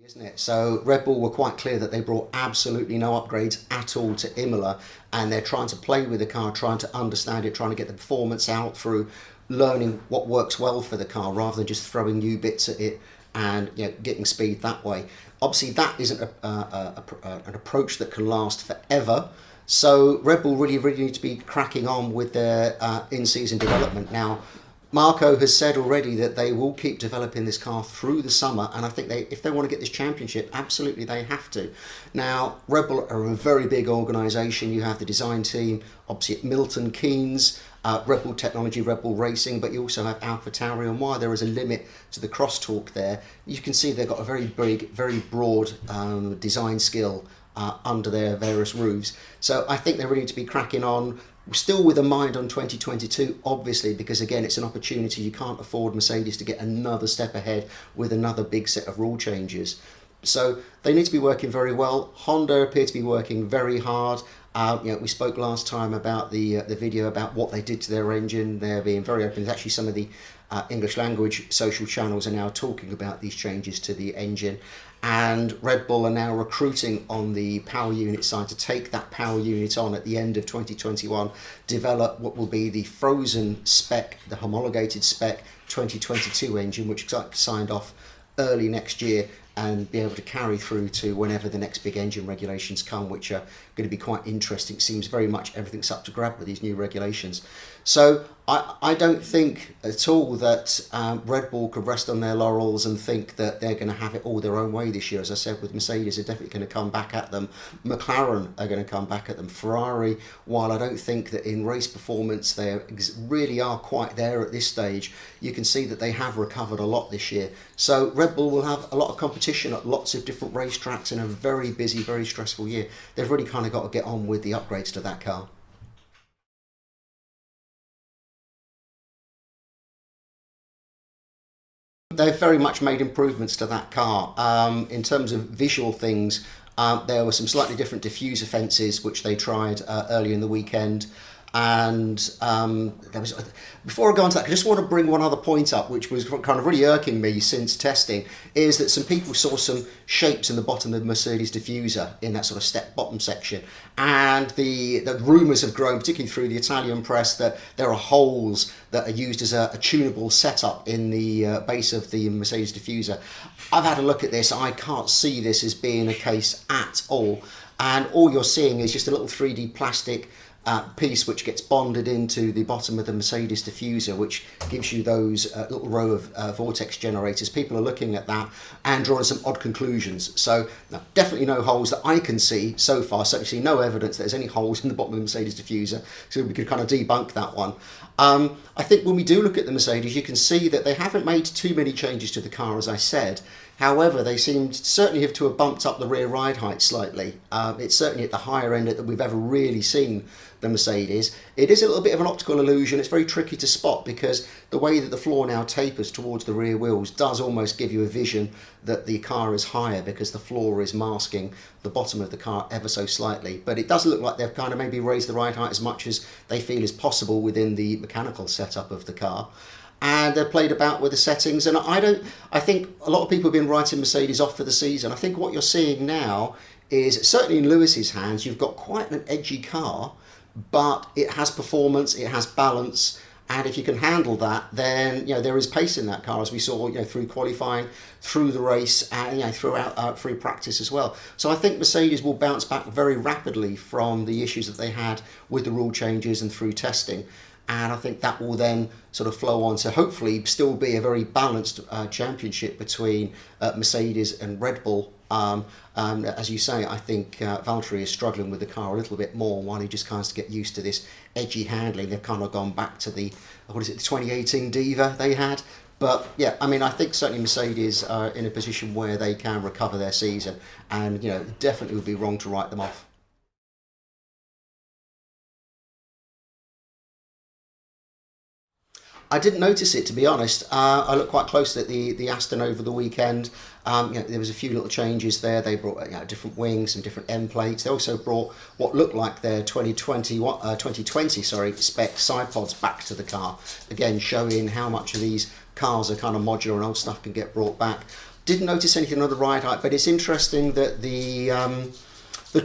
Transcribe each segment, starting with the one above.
Isn't it? So Red Bull were quite clear that they brought absolutely no upgrades at all to Imola, and they're trying to play with the car, trying to understand it, trying to get the performance out through learning what works well for the car rather than just throwing new bits at it and getting speed that way. Obviously that isn't an approach that can last forever, so Red Bull really need to be cracking on with their in-season development. Now Marco has said already that they will keep developing this car through the summer, and I think if they want to get this championship, absolutely they have to. Now, Red Bull are a very big organisation. You have the design team, obviously at Milton Keynes, Red Bull Technology, Red Bull Racing, but you also have AlphaTauri, and while there is a limit to the crosstalk there, you can see they've got a very big, very broad design skill under their various roofs. So I think they really need to be cracking on, still with a mind on 2022, obviously, because again, it's an opportunity. You can't afford Mercedes to get another step ahead with another big set of rule changes. So they need to be working very well. Honda appear to be working very hard. We spoke last time about the video about what they did to their engine. They're being very open. It's actually some of the English language social channels are now talking about these changes to the engine. And Red Bull are now recruiting on the power unit side to take that power unit on at the end of 2021, develop what will be the frozen spec, the homologated spec 2022 engine, which is signed off early next year, and be able to carry through to whenever the next big engine regulations come, which are going to be quite interesting. It seems very much everything's up to grab with these new regulations. So I don't think at all that Red Bull could rest on their laurels and think that they're going to have it all their own way this year. As I said, with Mercedes, they're definitely going to come back at them. McLaren are going to come back at them. Ferrari, while I don't think that in race performance they really are quite there at this stage, you can see that they have recovered a lot this year. So Red Bull will have a lot of competition at lots of different racetracks in a very busy, very stressful year. They've really kind of got to get on with the upgrades to that car. They've very much made improvements to that car. In terms of visual things, there were some slightly different diffuser fences which they tried earlier in the weekend. And there was, before I go on to that, I just want to bring one other point up, which was kind of really irking me since testing, is that some people saw some shapes in the bottom of the Mercedes diffuser in that sort of step bottom section. And the rumours have grown, particularly through the Italian press, that there are holes that are used as a tunable setup in the base of the Mercedes diffuser. I've had a look at this. I can't see this as being a case at all. And all you're seeing is just a little 3D plastic piece which gets bonded into the bottom of the Mercedes diffuser, which gives you those little row of vortex generators. People are looking at that and drawing some odd conclusions. So no, definitely no holes that I can see so far. Certainly see no evidence that there's any holes in the bottom of the Mercedes diffuser, so we could kind of debunk that one. I think when we do look at the Mercedes, you can see that they haven't made too many changes to the car, as I said. However, they seem certainly have to have bumped up the rear ride height slightly. It's certainly at the higher end that we've ever really seen the Mercedes. It is a little bit of an optical illusion. It's very tricky to spot because the way that the floor now tapers towards the rear wheels does almost give you a vision that the car is higher because the floor is masking the bottom of the car ever so slightly. But it does look like they've kind of maybe raised the ride height as much as they feel is possible within the mechanical setup of the car. And they've played about with the settings, and I think a lot of people have been writing Mercedes off for the season. I think what you're seeing now is, certainly in Lewis's hands, you've got quite an edgy car, but it has performance, it has balance, and if you can handle that, then there is pace in that car, as we saw through qualifying, through the race, and throughout through practice as well. So I think Mercedes will bounce back very rapidly from the issues that they had with the rule changes and through testing. And I think that will then sort of flow on to hopefully still be a very balanced championship between Mercedes and Red Bull. As you say, I think Valtteri is struggling with the car a little bit more while he just kind of get used to this edgy handling. They've kind of gone back to the 2018 Diva they had. But yeah, I mean, I think certainly Mercedes are in a position where they can recover their season, and definitely would be wrong to write them off. I didn't notice it, to be honest. I looked quite closely at the Aston over the weekend. There was a few little changes there. They brought different wings, some different end plates. They also brought what looked like their 2020 spec side pods back to the car. Again, showing how much of these cars are kind of modular and old stuff can get brought back. Didn't notice anything on the ride height, but it's interesting that the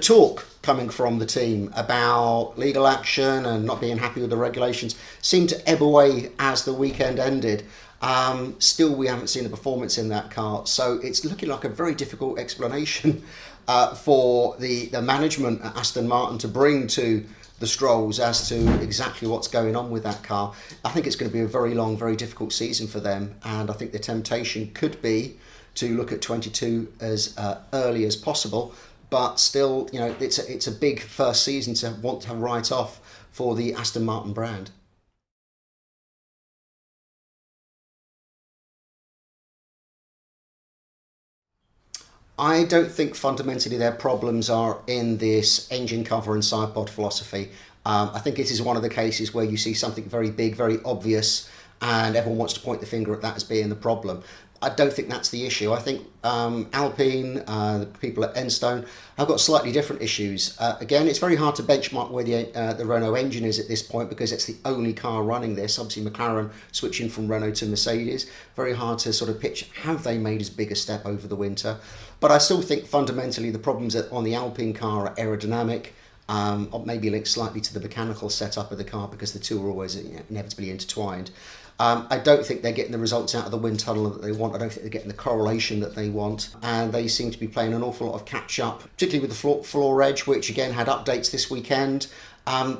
talk coming from the team about legal action and not being happy with the regulations seemed to ebb away as the weekend ended. Still, we haven't seen the performance in that car, so it's looking like a very difficult explanation for the management at Aston Martin to bring to the Strolls as to exactly what's going on with that car. I think it's going to be a very long, very difficult season for them, and I think the temptation could be to look at 22 as early as possible. But still, you know, it's a big first season to want to write off for the Aston Martin brand. I don't think fundamentally their problems are in this engine cover and side pod philosophy. I think it is one of the cases where you see something very big, very obvious, and everyone wants to point the finger at that as being the problem. I don't think that's the issue. I think Alpine, the people at Enstone, have got slightly different issues. Again, it's very hard to benchmark where the Renault engine is at this point because it's the only car running this. Obviously, McLaren switching from Renault to Mercedes. Very hard to sort of pitch, have they made as big a step over the winter? But I still think fundamentally the problems on the Alpine car are aerodynamic, or maybe linked slightly to the mechanical setup of the car because the two are always inevitably intertwined. I don't think they're getting the results out of the wind tunnel that they want. I don't think they're getting the correlation that they want. And they seem to be playing an awful lot of catch-up, particularly with the floor edge, which again had updates this weekend.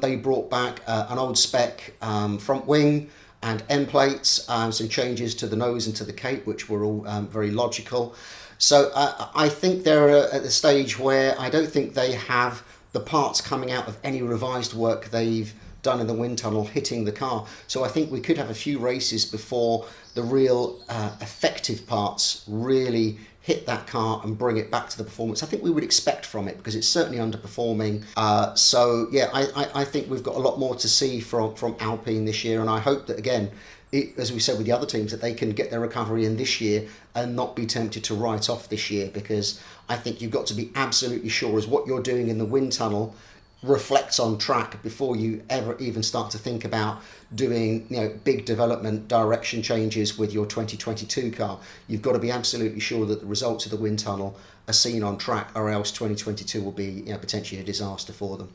They brought back an old spec front wing and end plates, some changes to the nose and to the cape, which were all very logical. So I think they're at the stage where I don't think they have the parts coming out of any revised work they've done in the wind tunnel hitting the car. So I think we could have a few races before the real effective parts really hit that car and bring it back to the performance I think we would expect from it, because it's certainly underperforming. So yeah, I think we've got a lot more to see from Alpine this year, and I hope that again, as we said with the other teams, that they can get their recovery in this year and not be tempted to write off this year, because I think you've got to be absolutely sure as what you're doing in the wind tunnel reflects on track before you ever even start to think about doing big development direction changes with your 2022 car. You've got to be absolutely sure that the results of the wind tunnel are seen on track, or else 2022 will be potentially a disaster for them.